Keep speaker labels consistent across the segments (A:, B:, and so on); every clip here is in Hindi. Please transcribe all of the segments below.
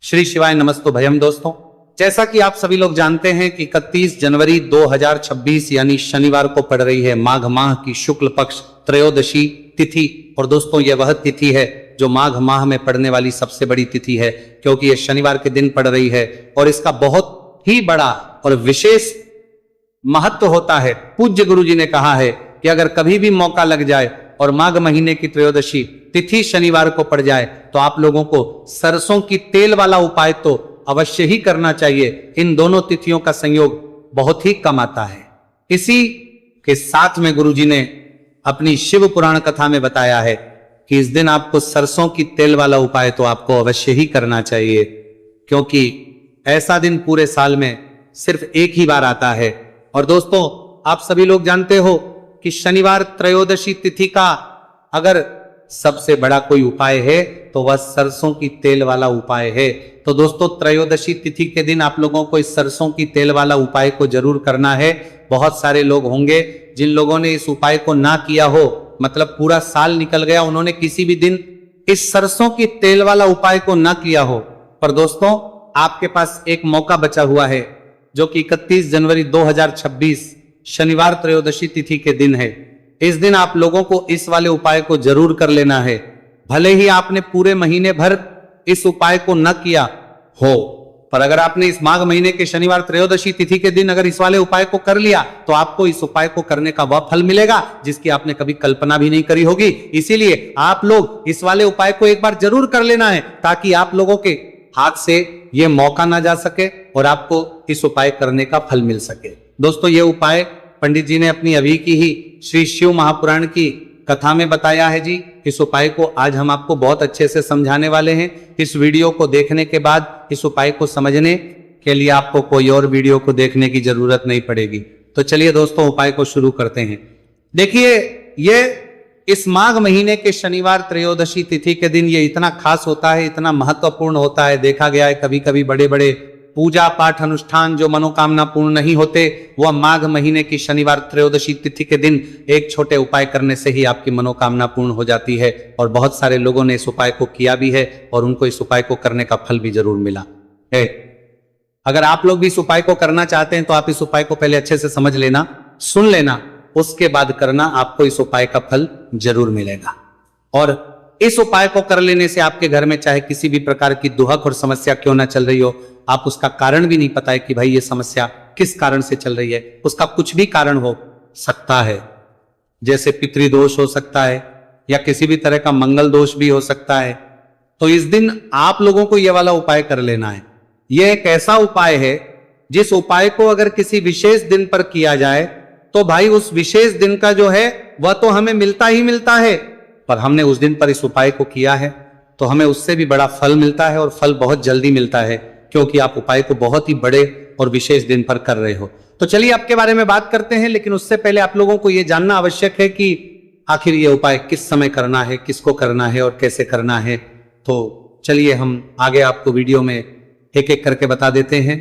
A: श्री शिवाय नमस्तु भयम। दोस्तों, जैसा कि आप सभी लोग जानते हैं कि 31 जनवरी 2026 यानी शनिवार को पड़ रही है माघ माह की शुक्ल पक्ष त्रयोदशी तिथि। और दोस्तों, यह वह तिथि है जो माघ माह में पड़ने वाली सबसे बड़ी तिथि है, क्योंकि यह शनिवार के दिन पड़ रही है और इसका बहुत ही बड़ा और विशेष महत्व होता है। पूज्य गुरु जी ने कहा है कि अगर कभी भी मौका लग जाए और माघ महीने की त्रयोदशी तिथि शनिवार को पड़ जाए तो आप लोगों को सरसों की तेल वाला उपाय तो अवश्य ही करना चाहिए। इन दोनों तिथियों का संयोग बहुत ही कम आता है। इसी के साथ में गुरु जी ने अपनी शिव पुराण कथा में बताया है कि इस दिन आपको सरसों की तेल वाला उपाय तो आपको अवश्य ही करना चाहिए, क्योंकि ऐसा दिन पूरे साल में सिर्फ एक ही बार आता है। और दोस्तों, आप सभी लोग जानते हो कि शनिवार त्रयोदशी तिथि का अगर सबसे बड़ा कोई उपाय है तो वह सरसों की तेल वाला उपाय है। तो दोस्तों, त्रयोदशी तिथि के दिन आप लोगों को इस सरसों की तेल वाला उपाय को जरूर करना है। बहुत सारे लोग होंगे जिन लोगों ने इस उपाय को ना किया हो, मतलब पूरा साल निकल गया, उन्होंने किसी भी दिन इस सरसों की तेल वाला उपाय को ना किया हो। पर दोस्तों, आपके पास एक मौका बचा हुआ है जो कि 31 जनवरी 2026 शनिवार त्रयोदशी तिथि के दिन है। इस दिन आप लोगों को इस वाले उपाय को जरूर कर लेना है। भले ही आपने पूरे महीने भर इस उपाय को न किया हो, पर अगर आपने इस माघ महीने के शनिवार त्रयोदशी तिथि के दिन अगर इस वाले उपाय को कर लिया तो आपको इस उपाय को करने का वह फल मिलेगा जिसकी आपने कभी कल्पना भी नहीं करी होगी। इसीलिए आप लोग इस वाले उपाय को एक बार जरूर कर लेना है, ताकि आप लोगों के हाथ से यह मौका ना जा सके और आपको इस उपाय करने का फल मिल सके। दोस्तों, यह उपाय पंडित जी ने अपनी अभी की ही श्री शिव महापुराण की कथा में बताया है जी। इस उपाय को आज हम आपको बहुत अच्छे से समझाने वाले हैं। इस वीडियो को देखने के बाद इस उपाय को समझने के लिए आपको कोई और वीडियो को देखने की जरूरत नहीं पड़ेगी। तो चलिए दोस्तों, उपाय को शुरू करते हैं। देखिए, ये इस माघ महीने के शनिवार त्रयोदशी तिथि के दिन ये इतना खास होता है, इतना महत्वपूर्ण होता है। देखा गया है कभी कभी बड़े बड़े पूजा पाठ अनुष्ठान जो मनोकामना पूर्ण नहीं होते, वह माघ महीने की शनिवार त्रयोदशी तिथि के दिन एक छोटे उपाय करने से ही आपकी मनोकामना पूर्ण हो जाती है। और बहुत सारे लोगों ने इस उपाय को किया भी है और उनको इस उपाय को करने का फल भी जरूर मिला है। अगर आप लोग भी इस उपाय को करना चाहते हैं तो आप इस उपाय को पहले अच्छे से समझ लेना, सुन लेना, उसके बाद करना, आपको इस उपाय का फल जरूर मिलेगा। और इस उपाय को कर लेने से आपके घर में चाहे किसी भी प्रकार की दुहक और समस्या क्यों ना चल रही हो, आप उसका कारण भी नहीं पता है कि भाई ये समस्या किस कारण से चल रही है, उसका कुछ भी कारण हो सकता है। जैसे पितृदोष हो सकता है या किसी भी तरह का मंगल दोष भी हो सकता है। तो इस दिन आप लोगों को यह वाला उपाय कर लेना है। यह एक ऐसा उपाय है जिस उपाय को अगर किसी विशेष दिन पर किया जाए तो भाई उस विशेष दिन का जो है वह तो हमें मिलता ही मिलता है, पर हमने उस दिन पर इस उपाय को किया है तो हमें उससे भी बड़ा फल मिलता है, और फल बहुत जल्दी मिलता है, क्योंकि आप उपाय को बहुत ही बड़े और विशेष दिन पर कर रहे हो। तो चलिए आपके बारे में बात करते हैं, लेकिन उससे पहले आप लोगों को यह जानना आवश्यक है कि आखिर ये उपाय किस समय करना है, किसको करना है और कैसे करना है। तो चलिए हम आगे आपको वीडियो में एक एक करके बता देते हैं।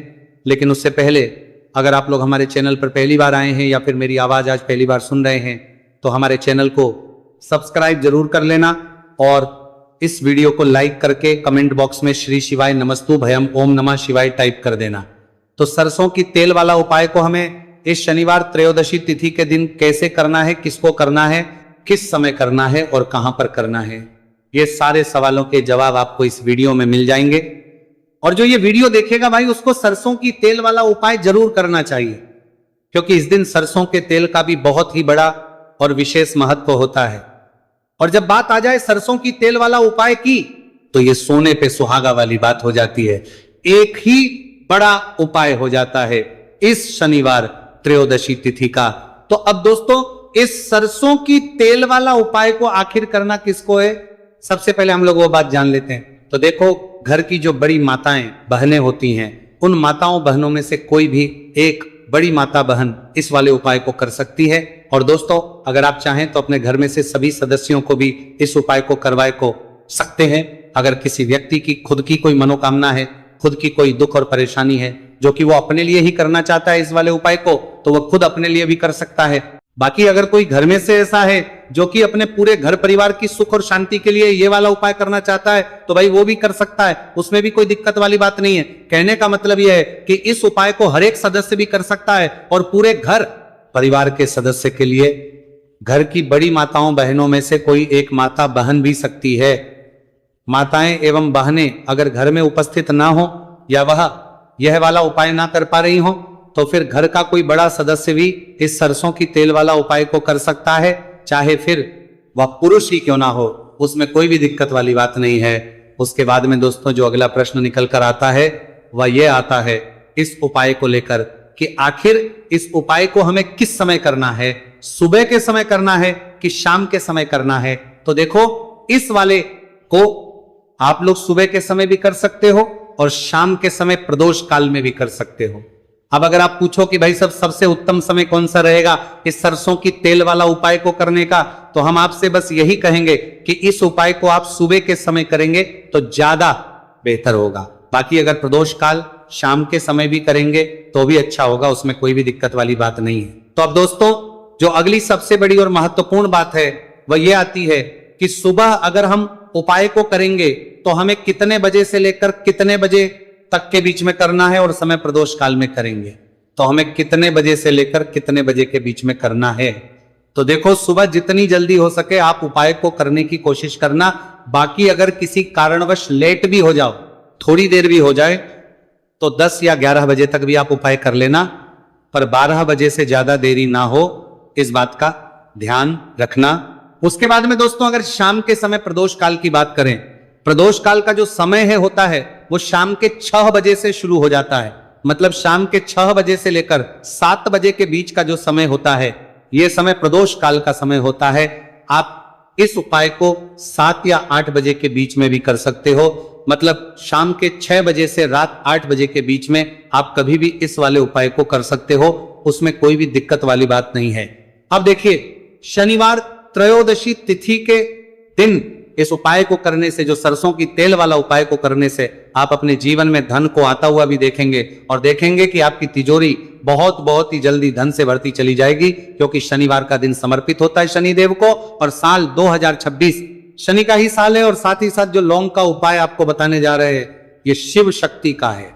A: लेकिन उससे पहले अगर आप लोग हमारे चैनल पर पहली बार आए हैं या फिर मेरी आवाज आज पहली बार सुन रहे हैं तो हमारे चैनल को सब्सक्राइब जरूर कर लेना और इस वीडियो को लाइक करके कमेंट बॉक्स में श्री शिवाय नमस्तु भयम ओम नमः शिवाय टाइप कर देना। तो सरसों की तेल वाला उपाय को हमें इस शनिवार त्रयोदशी तिथि के दिन कैसे करना है, किसको करना है, किस समय करना है और कहां पर करना है, ये सारे सवालों के जवाब आपको इस वीडियो में मिल जाएंगे। और जो ये वीडियो देखेगा भाई, उसको सरसों की तेल वाला उपाय जरूर करना चाहिए, क्योंकि इस दिन सरसों के तेल का भी बहुत ही बड़ा और विशेष महत्व होता है। और जब बात आ जाए सरसों की तेल वाला उपाय की, तो ये सोने पे सुहागा वाली बात हो जाती है। एक ही बड़ा उपाय हो जाता है इस शनिवार त्रयोदशी तिथि का। तो अब दोस्तों, इस सरसों की तेल वाला उपाय को आखिर करना किसको है, सबसे पहले हम लोग वो बात जान लेते हैं। तो देखो, घर की जो बड़ी माताएं बहनें होती हैं, उन माताओं बहनों में से कोई भी एक बड़ी माता बहन इस वाले उपाय को कर सकती है। और दोस्तों, अगर आप चाहें तो अपने घर में से सभी सदस्यों को भी इस उपाय को करवाए को सकते हैं। अगर किसी व्यक्ति की खुद की कोई मनोकामना है, खुद की कोई दुख और परेशानी है जो कि वो अपने लिए ही करना चाहता है इस वाले उपाय को, तो वह खुद अपने लिए भी कर सकता है। बाकी अगर कोई घर में से ऐसा है जो कि अपने पूरे घर परिवार की सुख और शांति के लिए ये वाला उपाय करना चाहता है तो भाई वो भी कर सकता है, उसमें भी कोई दिक्कत वाली बात नहीं है। कहने का मतलब यह है कि इस उपाय को हर एक सदस्य भी कर सकता है और पूरे घर परिवार के सदस्य के लिए, घर की बड़ी माताओं बहनों में से कोई एक माता बहन भी सकती है। माताएं एवं बहनें अगर घर में उपस्थित ना हो या वह यह वाला उपाय ना कर पा रही हो तो फिर घर का कोई बड़ा सदस्य भी इस सरसों की तेल वाला उपाय को कर सकता है, चाहे फिर वह पुरुष ही क्यों ना हो, उसमें कोई भी दिक्कत वाली बात नहीं है। उसके बाद में दोस्तों जो अगला प्रश्न निकल कर आता है वह यह आता है इस उपाय को लेकर कि आखिर इस उपाय को हमें किस समय करना है, सुबह के समय करना है कि शाम के समय करना है। तो देखो इस वाले को आप लोग सुबह के समय भी कर सकते हो और शाम के समय प्रदोष काल में भी कर सकते हो। अब अगर आप पूछो कि भाई सबसे उत्तम समय कौन सा रहेगा इस सरसों की तेल वाला उपाय को करने का, तो हम आपसे बस यही कहेंगे कि इस उपाय को आप सुबह के समय करेंगे तो ज्यादा बेहतर होगा। बाकी अगर प्रदोष काल शाम के समय भी करेंगे तो भी अच्छा होगा, उसमें कोई भी दिक्कत वाली बात नहीं है। तो अब दोस्तों जो अगली सबसे बड़ी और महत्वपूर्ण बात है वह यह आती है कि सुबह अगर हम उपाय को करेंगे तो हमें कितने बजे से लेकर कितने बजे तक के बीच में करना है, और समय प्रदोष काल में करेंगे तो हमें कितने बजे से लेकर कितने बजे के बीच में करना है। तो देखो सुबह जितनी जल्दी हो सके आप उपाय को करने की कोशिश करना। बाकी अगर किसी कारणवश लेट भी हो जाओ, थोड़ी देर भी हो जाए, तो 10 या 11 बजे तक भी आप उपाय कर लेना, पर 12 बजे से ज्यादा देरी ना हो, इस बात का ध्यान रखना। उसके बाद में दोस्तों अगर शाम के समय प्रदोष काल की बात करें, प्रदोष काल का जो समय है होता है वो शाम के 6 बजे से शुरू हो जाता है। मतलब शाम के 6 बजे से लेकर 7 बजे के बीच का जो समय होता है यह समय प्रदोष काल का समय होता है। आप इस उपाय को 7 या 8 बजे के बीच में भी कर सकते हो। मतलब शाम के 6 बजे से रात 8 बजे के बीच में आप कभी भी इस वाले उपाय को कर सकते हो, उसमें कोई भी दिक्कत वाली बात नहीं है। अब देखिए शनिवार त्रयोदशी तिथि के दिन इस उपाय को करने से, जो सरसों की तेल वाला उपाय को करने से आप अपने जीवन में धन को आता हुआ भी देखेंगे और देखेंगे कि आपकी तिजोरी बहुत ही जल्दी धन से भरती चली जाएगी, क्योंकि शनिवार का दिन समर्पित होता है शनिदेव को और साल 2026 शनि का ही साल है। और साथ ही साथ जो लौंग का उपाय आपको बताने जा रहे हैं ये शिव शक्ति का है।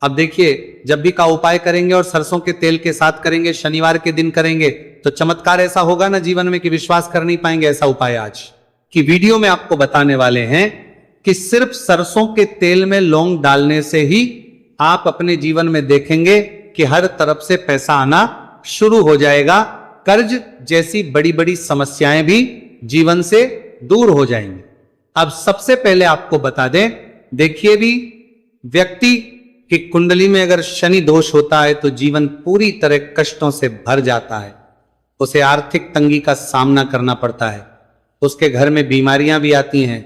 A: अब देखिए जब भी का उपाय करेंगे और सरसों के तेल के साथ करेंगे, शनिवार के दिन करेंगे, तो चमत्कार ऐसा होगा ना जीवन में कि विश्वास कर नहीं पाएंगे। ऐसा उपाय आज की वीडियो में आपको बताने वाले हैं कि सिर्फ सरसों के तेल में लौंग डालने से ही आप अपने जीवन में देखेंगे कि हर तरफ से पैसा आना शुरू हो जाएगा। कर्ज जैसी बड़ी बड़ी समस्याएं भी जीवन से दूर हो जाएंगी। अब सबसे पहले आपको बता दें, देखिए भी व्यक्ति की कुंडली में अगर शनि दोष होता है तो जीवन पूरी तरह कष्टों से भर जाता है, उसे आर्थिक तंगी का सामना करना पड़ता है, उसके घर में बीमारियां भी आती हैं,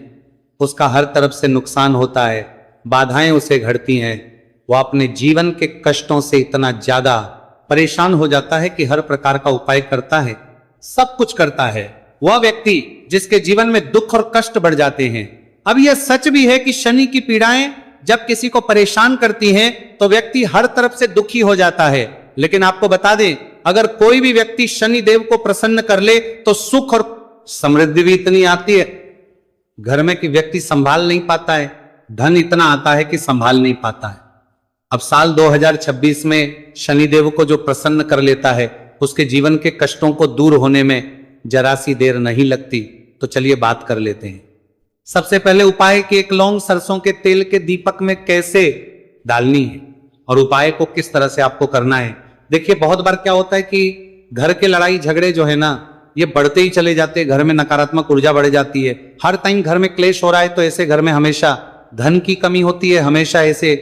A: उसका हर तरफ से नुकसान होता है, बाधाएं उसे घड़ती हैं, वह अपने जीवन के कष्टों से इतना ज्यादा परेशान हो जाता है कि हर प्रकार का उपाय करता है, सब कुछ करता है। वह व्यक्ति जिसके जीवन में दुख और कष्ट बढ़ जाते हैं। अब यह सच भी है कि शनि की पीड़ाएं जब किसी को परेशान करती हैं तो व्यक्ति हर तरफ से दुखी हो जाता है। लेकिन आपको बता दें, अगर कोई भी व्यक्ति शनि देव को प्रसन्न कर ले तो सुख और समृद्धि भी इतनी आती है घर में कि व्यक्ति संभाल नहीं पाता है, धन इतना आता है कि संभाल नहीं पाता है। अब साल 2026 में शनिदेव को जो प्रसन्न कर लेता है उसके जीवन के कष्टों को दूर होने में जरा सी देर नहीं लगती। तो चलिए बात कर लेते हैं। सबसे पहले उपाय कि एक लौंग सरसों के तेल के दीपक में कैसे डालनी है और उपाय को किस तरह से आपको करना है। देखिए बहुत बार क्या होता है कि घर के लड़ाई झगड़े जो है ना ये बढ़ते ही चले जाते हैं, घर में नकारात्मक ऊर्जा बढ़ जाती है, हर टाइम घर में क्लेश हो रहा है, तो ऐसे घर में हमेशा धन की कमी होती है, हमेशा ऐसे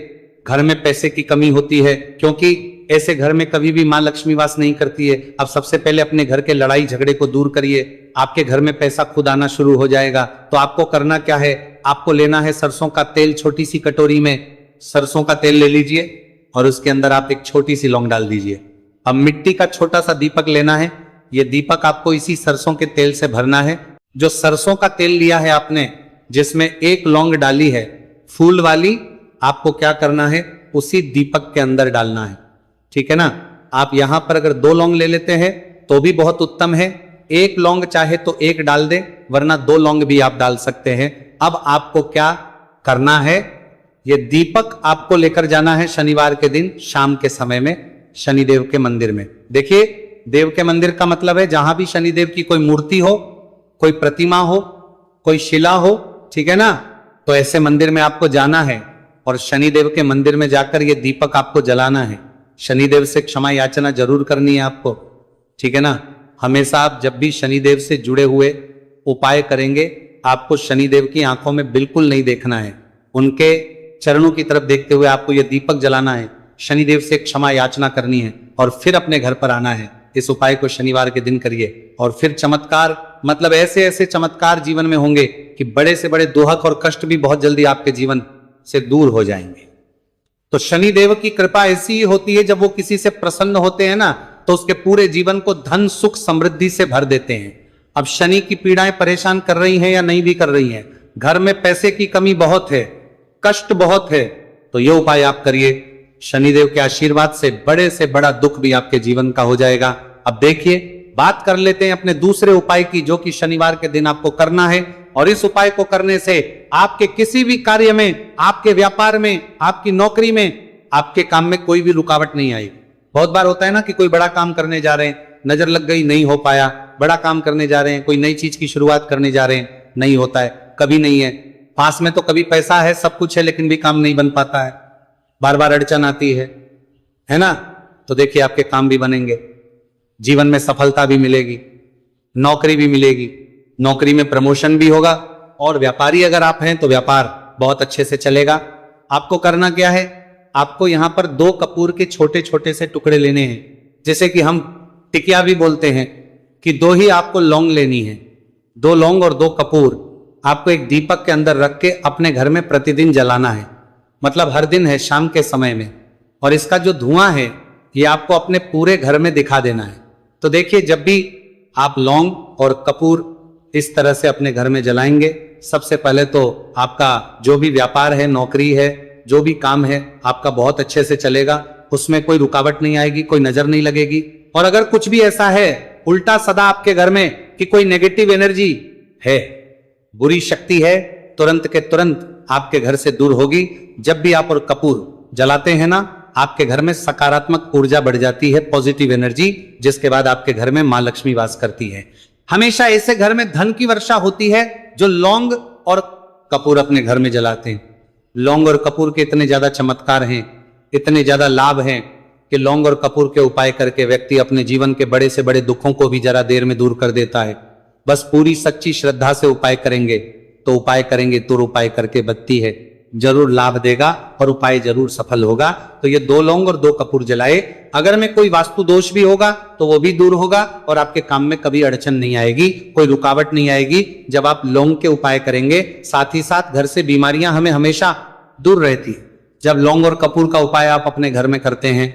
A: घर में पैसे की कमी होती है, क्योंकि ऐसे घर में कभी भी मां लक्ष्मी वास नहीं करती है। अब सबसे पहले अपने घर के लड़ाई झगड़े को दूर करिए, आपके घर में पैसा खुद आना शुरू हो जाएगा। तो आपको करना क्या है, आपको लेना है सरसों का तेल, छोटी सी कटोरी में सरसों का तेल ले लीजिए और उसके अंदर आप एक छोटी सी लौंग डाल दीजिए। अब मिट्टी का छोटा सा दीपक लेना है, ये दीपक आपको इसी सरसों के तेल से भरना है। जो सरसों का तेल लिया है आपने, जिसमें एक लौंग डाली है फूल वाली, आपको क्या करना है उसी दीपक के अंदर डालना है, ठीक है ना। आप यहां पर अगर 2 लौंग ले लेते हैं तो भी बहुत उत्तम है, एक लौंग चाहे तो एक डाल दे, वरना 2 लौंग भी आप डाल सकते हैं। अब आपको क्या करना है, ये दीपक आपको लेकर जाना है शनिवार के दिन शाम के समय में शनिदेव के मंदिर में। देखिए, देव के मंदिर का मतलब है जहां भी शनिदेव की कोई मूर्ति हो, कोई प्रतिमा हो, कोई शिला हो, ठीक है ना, तो ऐसे मंदिर में आपको जाना है और शनिदेव के मंदिर में जाकर ये दीपक आपको जलाना है। शनिदेव से क्षमा याचना जरूर करनी है आपको, ठीक है ना। हमेशा आप जब भी शनिदेव से जुड़े हुए उपाय करेंगे, आपको शनिदेव की आंखों में बिल्कुल नहीं देखना है, उनके चरणों की तरफ देखते हुए आपको यह दीपक जलाना है, शनिदेव से क्षमा याचना करनी है और फिर अपने घर पर आना है। इस उपाय को शनिवार के दिन करिए और फिर चमत्कार, मतलब ऐसे ऐसे चमत्कार जीवन में होंगे कि बड़े से बड़े दुहक और कष्ट भी बहुत जल्दी आपके जीवन से दूर हो जाएंगे। तो शनिदेव की कृपा ऐसी ही होती है, जब वो किसी से प्रसन्न होते हैं ना, तो उसके पूरे जीवन को धन सुख समृद्धि से भर देते हैं। अब शनि की पीड़ाएं परेशान कर रही हैं या नहीं भी कर रही हैं, घर में पैसे की कमी बहुत है, कष्ट बहुत है, तो ये उपाय आप करिए, शनिदेव के आशीर्वाद से बड़े से बड़ा दुख भी आपके जीवन का हो जाएगा। अब देखिए, बात कर लेते हैं अपने दूसरे उपाय की, जो कि शनिवार के दिन आपको करना है। और इस उपाय को करने से आपके किसी भी कार्य में, आपके व्यापार में, आपकी नौकरी में, आपके काम में कोई भी रुकावट नहीं आएगी। बहुत बार होता है ना कि कोई बड़ा काम करने जा रहे हैं, नजर लग गई, नहीं हो पाया, बड़ा काम करने जा रहे हैं, कोई नई चीज की शुरुआत करने जा रहे हैं, नहीं होता है, कभी नहीं है, पास में तो कभी पैसा है, सब कुछ है, लेकिन भी काम नहीं बन पाता है, बार बार अड़चन आती है ना। तो देखिए, आपके काम भी बनेंगे, जीवन में सफलता भी मिलेगी, नौकरी भी मिलेगी, नौकरी में प्रमोशन भी होगा, और व्यापारी अगर आप हैं तो व्यापार बहुत अच्छे से चलेगा। आपको करना क्या है, आपको यहां पर 2 कपूर के छोटे छोटे से टुकड़े लेने हैं, जैसे कि हम टिकिया भी बोलते हैं कि 2 ही आपको लौंग लेनी है, 2 लौंग और 2 कपूर आपको एक दीपक के अंदर रख के अपने घर में प्रतिदिन जलाना है, मतलब हर दिन है शाम के समय में। और इसका जो धुआं है ये आपको अपने पूरे घर में दिखा देना है। तो देखिए, जब भी आप लौंग और कपूर इस तरह से अपने घर में जलाएंगे, सबसे पहले तो आपका जो भी व्यापार है, नौकरी है, जो भी काम है, आपका बहुत अच्छे से चलेगा, उसमें कोई रुकावट नहीं आएगी, कोई नजर नहीं लगेगी। और अगर कुछ भी ऐसा है उल्टा सदा आपके घर में कि कोई नेगेटिव एनर्जी है, बुरी शक्ति है, तुरंत के तुरंत आपके घर से दूर होगी। जब भी आप और कपूर जलाते हैं ना, आपके घर में सकारात्मक ऊर्जा बढ़ जाती है, पॉजिटिव एनर्जी, जिसके बाद आपके घर में मां लक्ष्मी वास करती है। हमेशा ऐसे घर में धन की वर्षा होती है जो लौंग और कपूर अपने घर में जलाते हैं। लौंग और कपूर के इतने ज्यादा चमत्कार हैं, इतने ज्यादा लाभ हैं कि लौंग और कपूर के उपाय करके व्यक्ति अपने जीवन के बड़े से बड़े दुखों को भी जरा देर में दूर कर देता है। बस पूरी सच्ची श्रद्धा से उपाय करेंगे, तो उपाय करेंगे तुर उपाय करके बत्ती है, जरूर लाभ देगा और उपाय जरूर सफल होगा। तो ये 2 लौंग और 2 कपूर जलाए। अगर में कोई वास्तु दोष भी होगा तो वो भी दूर होगा और आपके काम में कभी अड़चन नहीं आएगी, कोई रुकावट नहीं आएगी जब आप लौंग के उपाय करेंगे। साथ ही साथ घर से बीमारियां हमें हमेशा दूर रहती है जब लौंग और कपूर का उपाय आप अपने घर में करते हैं।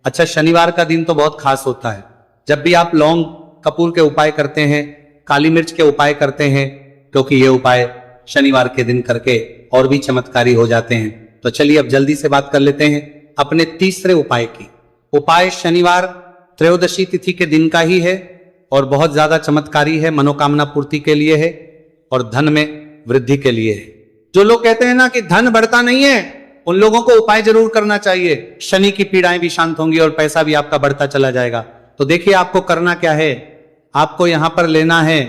A: अच्छा, शनिवार का दिन तो बहुत खास होता है। जब भी आप लौंग कपूर के उपाय करते हैं, काली मिर्च के उपाय करते हैं, क्योंकि ये उपाय शनिवार के दिन करके और भी चमत्कारी हो जाते हैं। तो चलिए अब जल्दी से बात कर लेते हैं अपने तीसरे उपाय की। उपाय शनिवार त्रयोदशी तिथि के दिन का ही है और बहुत ज्यादा चमत्कारी है, मनोकामना पूर्ति के लिए है और धन में वृद्धि के लिए है। जो लोग कहते हैं ना कि धन बढ़ता नहीं है, उन लोगों को उपाय जरूर करना चाहिए, शनि की पीड़ाएं भी शांत होंगी और पैसा भी आपका बढ़ता चला जाएगा। तो देखिए, आपको करना क्या है, आपको यहां पर लेना है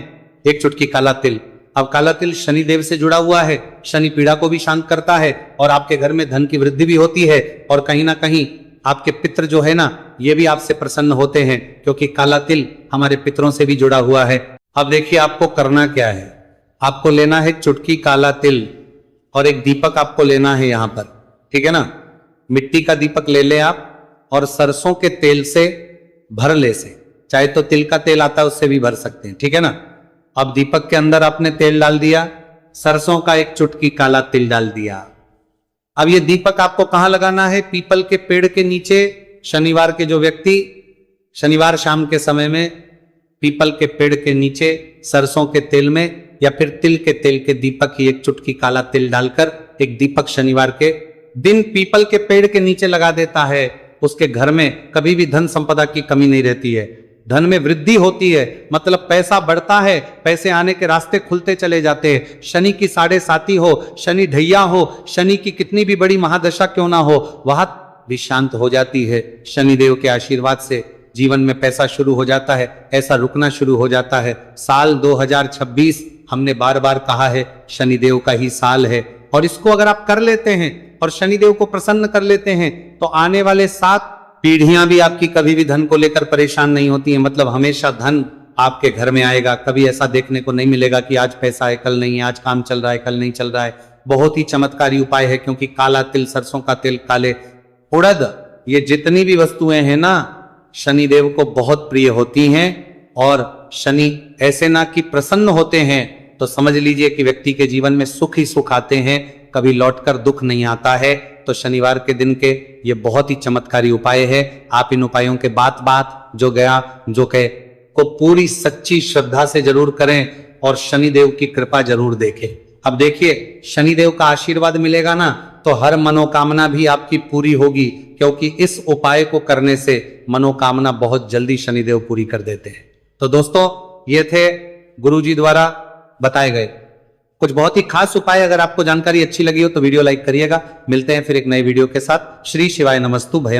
A: 1 चुटकी काला तिल। अब काला तिल शनि देव से जुड़ा हुआ है, शनि पीड़ा को भी शांत करता है और आपके घर में धन की वृद्धि भी होती है और कहीं ना कहीं आपके पितृ जो है ना, ये भी आपसे प्रसन्न होते हैं, क्योंकि काला तिल हमारे पितरों से भी जुड़ा हुआ है। अब देखिए, आपको करना क्या है, आपको लेना है चुटकी काला तिल और एक दीपक आपको लेना है यहां पर, ठीक है ना। मिट्टी का दीपक ले ले आप और सरसों के तेल से भर ले से, चाहे तो तिल का तेल आता है उससे भी भर सकते हैं, ठीक है ना। अब दीपक के अंदर आपने तेल डाल दिया, सरसों का 1 चुटकी काला तिल डाल दिया। अब ये दीपक आपको कहां लगाना है, पीपल के पेड़ के नीचे। शनिवार के जो व्यक्ति शनिवार शाम के समय में पीपल के पेड़ के नीचे सरसों के तेल में या फिर तिल के तेल के दीपक की 1 चुटकी काला तिल डालकर एक दीपक शनिवार के दिन पीपल के पेड़ के नीचे लगा देता है, उसके घर में कभी भी धन संपदा की कमी नहीं रहती है। धन में वृद्धि होती है, मतलब पैसा बढ़ता है, पैसे आने के रास्ते खुलते चले जाते हैं। शनि की 7.5 हो, शनि ढैया हो, शनि की कितनी भी बड़ी महादशा क्यों ना हो, वह भी शांत हो जाती है। शनिदेव के आशीर्वाद से जीवन में पैसा शुरू हो जाता है, ऐसा रुकना शुरू हो जाता है। साल 2026 हमने बार बार कहा है शनिदेव का ही साल है, और इसको अगर आप कर लेते हैं और शनिदेव को प्रसन्न कर लेते हैं तो आने वाले 7 पीढ़ियां भी आपकी कभी भी धन को लेकर परेशान नहीं होती हैं। मतलब हमेशा धन आपके घर में आएगा। कभी ऐसा देखने को नहीं मिलेगा कि आज पैसा है कल नहीं है, आज काम चल रहा है कल नहीं चल रहा है। बहुत ही चमत्कारी उपाय है, क्योंकि काला तिल, सरसों का तेल, काले उड़द, ये जितनी भी वस्तुएं हैं ना, शनिदेव को बहुत प्रिय होती हैं। और शनि ऐसे ना कि प्रसन्न होते हैं तो समझ लीजिए कि व्यक्ति के जीवन में सुख ही सुख आते हैं, कभी लौटकर दुख नहीं आता है। तो शनिवार के दिन के ये बहुत ही चमत्कारी उपाय है। आप इन उपायों के बात जो गया जो कहे को पूरी सच्ची श्रद्धा से जरूर करें और शनिदेव की कृपा जरूर देखें। अब देखिए, शनिदेव का आशीर्वाद मिलेगा ना तो हर मनोकामना भी आपकी पूरी होगी, क्योंकि इस उपाय को करने से मनोकामना बहुत जल्दी शनिदेव पूरी कर देते हैं। तो दोस्तों, ये थे गुरुजी द्वारा बताए गए कुछ बहुत ही खास उपाय। अगर आपको जानकारी अच्छी लगी हो तो वीडियो लाइक करिएगा। मिलते हैं फिर एक नए वीडियो के साथ। श्री शिवाय नमस्तु भयम।